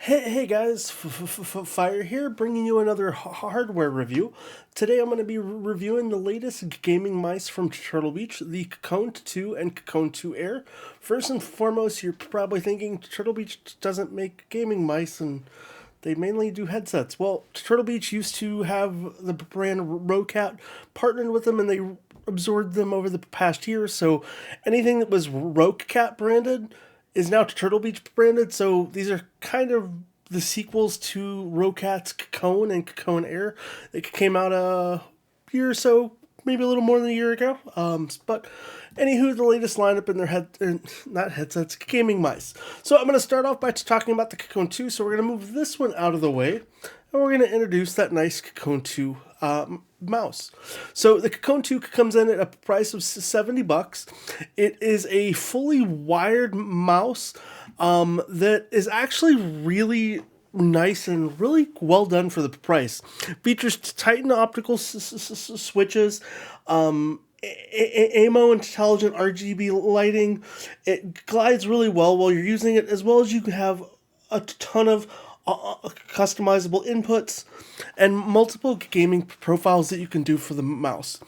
Hey guys, Fire here, bringing you another hardware review. Today I'm going to be reviewing the latest gaming mice from Turtle Beach, the KONE 2 and KONE 2 Air. First and foremost, you're probably thinking Turtle Beach doesn't make gaming mice and they mainly do headsets. Well, Turtle Beach used to have the brand Rocat partnered with them and they absorbed them over the past year, so anything that was Rocat branded is now Turtle Beach branded, so these are kind of the sequels to Rocat's KONE and KONE Air. They came out a year or so, maybe a little more than a year ago. But anywho, the latest lineup in their not headsets, gaming mice. So I'm going to start off by talking about the KONE 2. So we're going to move this one out of the way, and we're going to introduce that nice KONE 2 mouse. So the KONE 2 comes in at a price of $70. It is a fully wired mouse that is actually really nice and really well done for the price. Features Titan optical switches, AMO intelligent RGB lighting. It glides really well while you're using it, as well as you have a ton of customizable inputs and multiple gaming profiles that you can do for the mouse.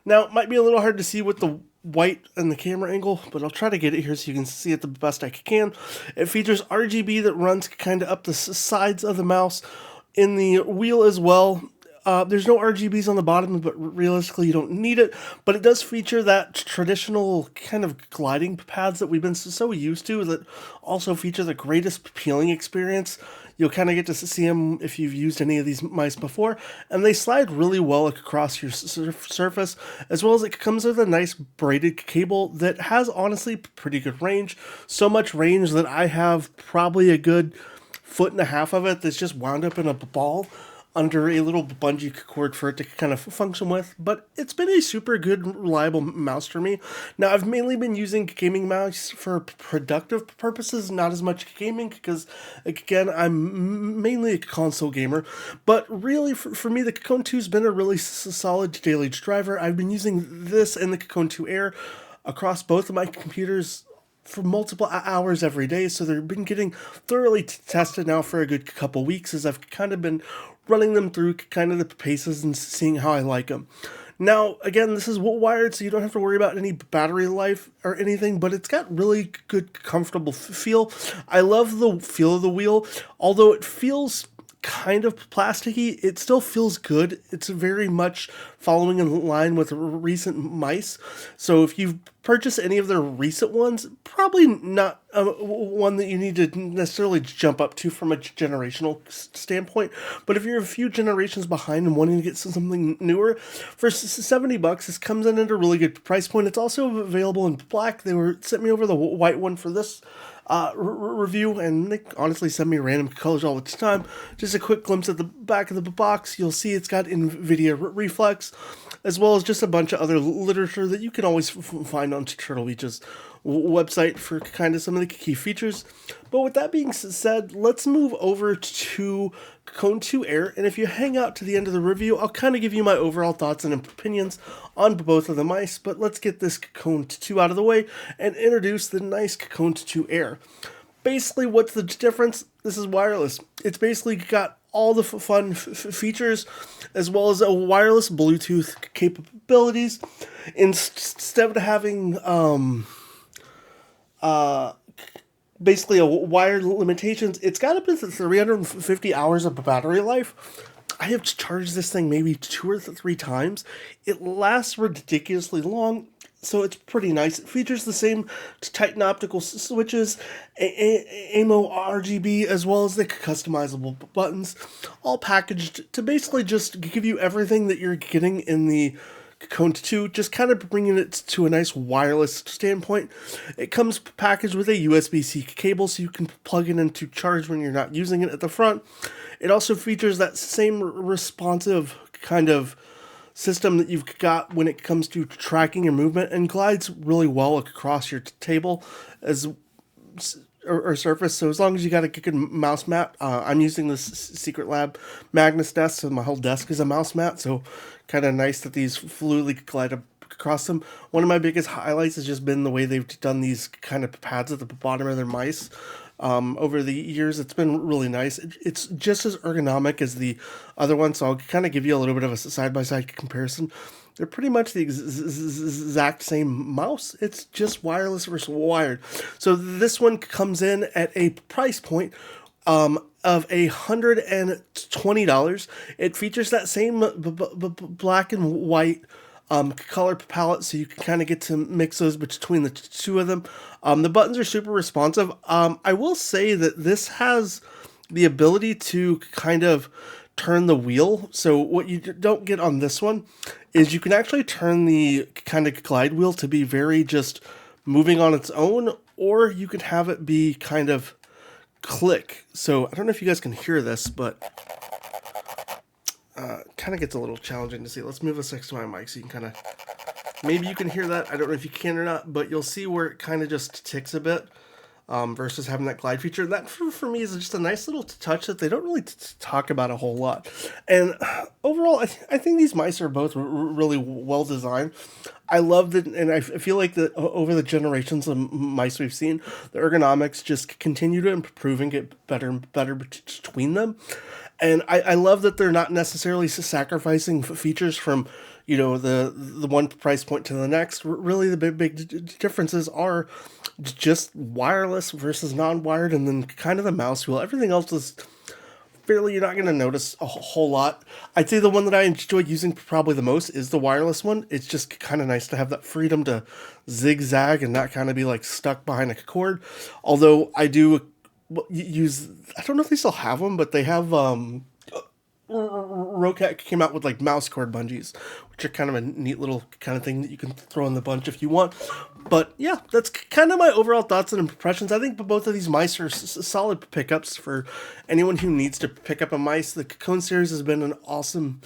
Now, it might be a little hard to see with the white and the camera angle, but I'll try to get it here so you can see it the best I can. It features RGB that runs kind of up the sides of the mouse in the wheel as well. There's no RGBs on the bottom, but realistically you don't need it. But it does feature that traditional kind of gliding pads that we've been so used to that also feature the greatest peeling experience. You'll kind of get to see them if you've used any of these mice before, and they slide really well across your surface, as well as it comes with a nice braided cable that has honestly pretty good range. So much range that I have probably a good foot and a half of it that's just wound up in a ball under a little bungee cord for it to kind of function with, but it's been a super good, reliable mouse for me. Now, I've mainly been using gaming mouse for productive purposes, not as much gaming, because, again, I'm mainly a console gamer, but really, for me, the KONE 2 has been a really solid daily driver. I've been using this and the KONE 2 Air across both of my computers for multiple hours every day, so they've been getting thoroughly tested now for a good couple weeks as I've kind of been running them through kind of the paces and seeing how I like them. Now, again, this is wired, so you don't have to worry about any battery life or anything, but it's got really good, comfortable feel. I love the feel of the wheel, although it feels kind of plasticky, it still feels good. It's very much following in line with recent mice. So if you've purchased any of their recent ones, probably not one that you need to necessarily jump up to from a generational standpoint. But if you're a few generations behind and wanting to get something newer, for $70, this comes in at a really good price point. It's also available in black. They sent me over the white one for this review, and they honestly send me random colors all the time. Just a quick glimpse at the back of the box, you'll see it's got NVIDIA Reflex, as well as just a bunch of other literature that you can always find on Turtle Beach's website for kind of some of the key features. But with that being said, let's move over to KONE 2 Air, and if you hang out to the end of the review, I'll kind of give you my overall thoughts and opinions on both of the mice, but let's get this KONE 2 out of the way and introduce the nice KONE 2 Air. Basically, what's the difference? This is wireless. It's basically got all the fun features, as well as a wireless Bluetooth capabilities. Instead of having basically a wired limitations, it's got up to 350 hours of battery life. I have charged this thing maybe 2 or 3 times. It lasts ridiculously long, so it's pretty nice. It features the same Titan optical switches, AMO RGB, as well as the customizable buttons, all packaged to basically just give you everything that you're getting in the KONE 2, just kind of bringing it to a nice wireless standpoint. It comes packaged with a USB-C cable, so you can plug it into charge when you're not using it at the front. It also features that same responsive kind of system that you've got when it comes to tracking your movement, and glides really well across your table as or surface. So as long as you got a good mouse mat, I'm using this Secretlab MAGNUS desk, so my whole desk is a mouse mat. So kind of nice that these fluidly glide across them. One of my biggest highlights has just been the way they've done these kind of pads at the bottom of their mice. over the years. It's been really nice. It's just as ergonomic as the other one, so I'll kind of give you a little bit of a side-by-side comparison. They're pretty much the exact same mouse. It's just wireless versus wired. So this one comes in at a price point of $120. It features that same black and white color palette, so you can kind of get to mix those between the two of them. The buttons are super responsive. I will say that this has the ability to kind of turn the wheel. So what you don't get on this one is you can actually turn the kind of glide wheel to be very just moving on its own, or you can have it be kind of click. So I don't know if you guys can hear this, but kind of gets a little challenging to see. Let's move this next to my mic so you can kind of, maybe you can hear that. I don't know if you can or not, but you'll see where it kind of just ticks a bit. Versus having that glide feature. That for me is just a nice little touch that they don't really talk about a whole lot. And overall, I think these mice are both really well designed. I love that, and I feel like that over the generations of mice we've seen, the ergonomics just continue to improve and get better and better between them. And I love that they're not necessarily sacrificing features from, you know, the one price point to the next. Really, the big differences are just wireless versus non-wired, and then kind of the mouse wheel. Everything else is fairly, you're not going to notice a whole lot. I'd say the one that I enjoy using probably the most is the wireless one. It's just kind of nice to have that freedom to zigzag and not kind of be like stuck behind a cord. Although I do use, I don't know if they still have them, but they have Rocat came out with like mouse cord bungees, which are kind of a neat little kind of thing that you can throw in the bunch if you want. But yeah, that's kind of my overall thoughts and impressions. I think both of these mice are solid pickups for anyone who needs to pick up a mice. The KONE series has been an awesome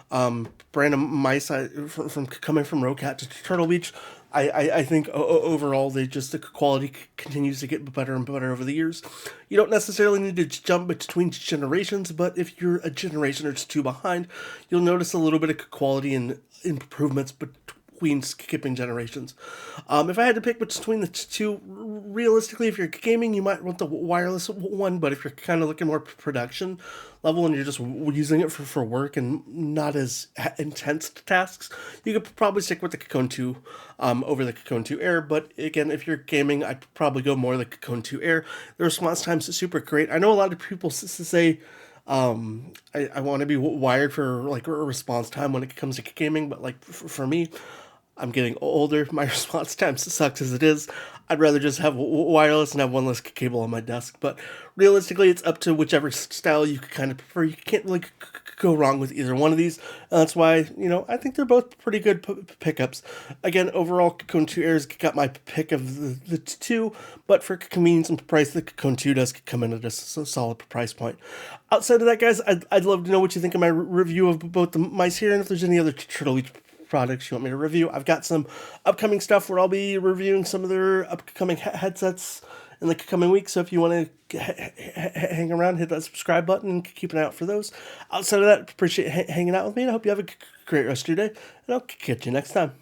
brand of mice from coming from Rocat to Turtle Beach. I think overall the quality continues to get better and better over the years. You don't necessarily need to jump between generations, but if you're a generation or two behind, you'll notice a little bit of quality and improvements between skipping generations. If I had to pick between the two, realistically, if you're gaming, you might want the wireless one, but if you're kind of looking more production level and you're just using it for work and not as intense tasks, you could probably stick with the KONE 2 over the KONE 2 Air. But again, if you're gaming, I'd probably go more the KONE 2 Air. The response times is super great. I know a lot of people say I want to be wired for like a response time when it comes to gaming, but like for me, I'm getting older. My response time sucks as it is. I'd rather just have wireless and have one less cable on my desk. But realistically, it's up to whichever style you kind of prefer. You can't really go wrong with either one of these. And that's why, you know, I think they're both pretty good pickups. Again, overall, KONE 2 Airs got my pick of the two, but for convenience and price, the KONE 2 does come in at a solid price point. Outside of that, guys, I'd love to know what you think of my review of both the mice here, and if there's any other Turtle Beach products you want me to review. I've got some upcoming stuff where I'll be reviewing some of their upcoming headsets in the coming weeks. So if you want to hang around, hit that subscribe button and keep an eye out for those. Outside of that, appreciate hanging out with me, and I hope you have a great rest of your day, and I'll catch you next time.